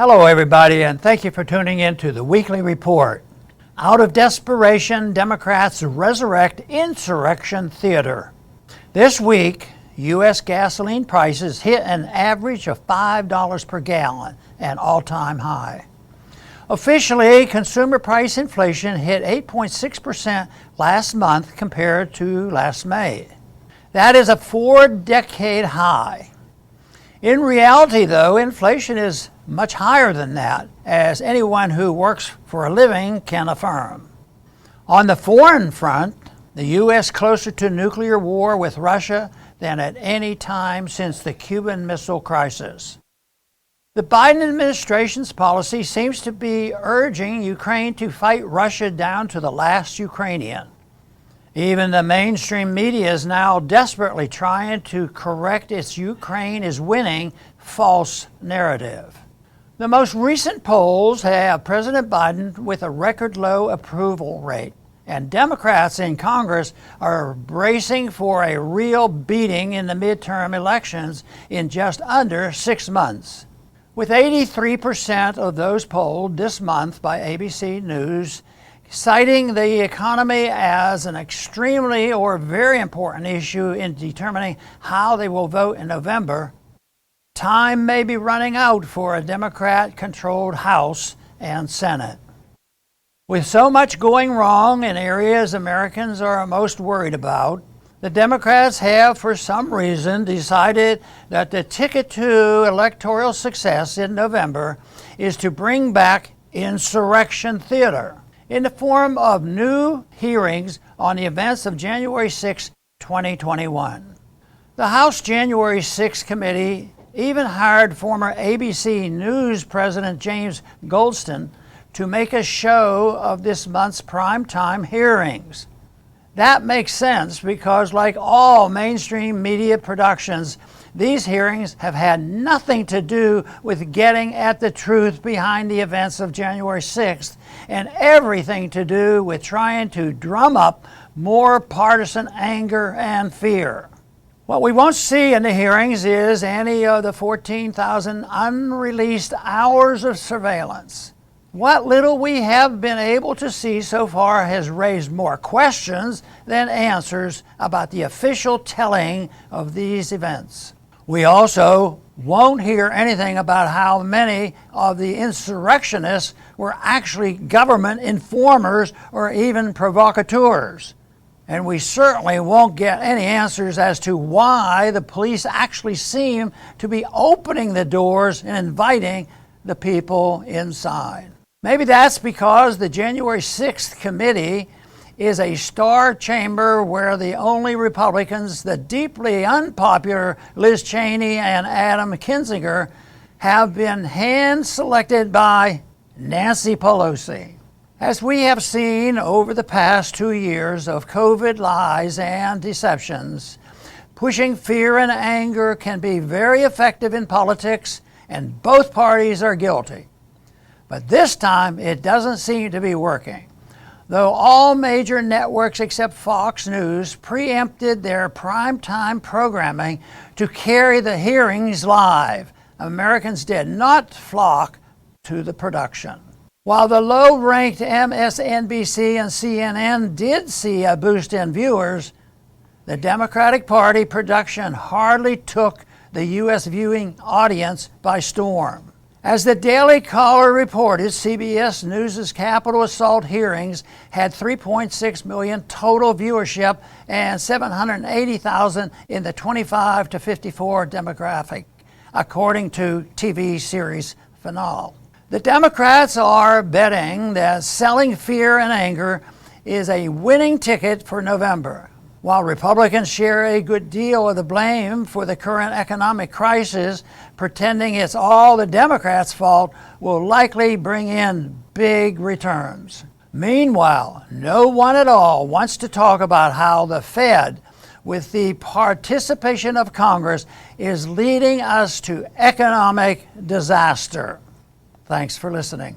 Hello everybody, and thank you for tuning in to the Weekly Report. Out of desperation, Democrats resurrect Insurrection theater. This week, U.S. gasoline prices hit an average of $5 per gallon, an all-time high. Officially, consumer price inflation hit 8.6% last month compared to last May. That is a 4-decade high. In reality, though, inflation is much higher than that, as anyone who works for a living can affirm. On the foreign front, the U.S. closer to nuclear war with Russia than at any time since the Cuban Missile Crisis. The Biden administration's policy seems to be urging Ukraine to fight Russia down to the last Ukrainian. Even the mainstream media is now desperately trying to correct its Ukraine is winning false narrative. The most recent polls have President Biden with a record low approval rate, and Democrats in Congress are bracing for a real beating in the midterm elections in just under 6 months. With 83% of those polled this month by ABC News citing the economy as an extremely or very important issue in determining how they will vote in November, time may be running out for a Democrat-controlled House and Senate. With so much going wrong in areas Americans are most worried about, the Democrats have, for some reason, decided that the ticket to electoral success in November is to bring back Insurrection theater in the form of new hearings on the events of January 6, 2021. The House January 6 committee even hired former ABC News President James Goldston to make a show of this month's primetime hearings. That makes sense because, like all mainstream media productions, these hearings have had nothing to do with getting at the truth behind the events of January 6th and everything to do with trying to drum up more partisan anger and fear. What we won't see in the hearings is any of the 14,000 unreleased hours of surveillance. What little we have been able to see so far has raised more questions than answers about the official telling of these events. We also won't hear anything about how many of the insurrectionists were actually government informers or even provocateurs. And we certainly won't get any answers as to why the police actually seem to be opening the doors and inviting the people inside. Maybe that's because the January 6th committee is a star chamber where the only Republicans, the deeply unpopular Liz Cheney and Adam Kinzinger, have been hand-selected by Nancy Pelosi. As we have seen over the past 2 years of COVID lies and deceptions, pushing fear and anger can be very effective in politics, and both parties are guilty. But this time, it doesn't seem to be working. Though all major networks except Fox News preempted their primetime programming to carry the hearings live, Americans did not flock to the production. While the low-ranked MSNBC and CNN did see a boost in viewers, the Democratic Party production hardly took the U.S. viewing audience by storm. As the Daily Caller reported, CBS News' Capitol Assault hearings had 3.6 million total viewership and 780,000 in the 25 to 54 demographic, according to TV series Finale. The Democrats are betting that selling fear and anger is a winning ticket for November, while Republicans share a good deal of the blame for the current economic crisis. Pretending it's all the Democrats' fault will likely bring in big returns. Meanwhile, no one at all wants to talk about how the Fed, with the participation of Congress, is leading us to economic disaster. Thanks for listening.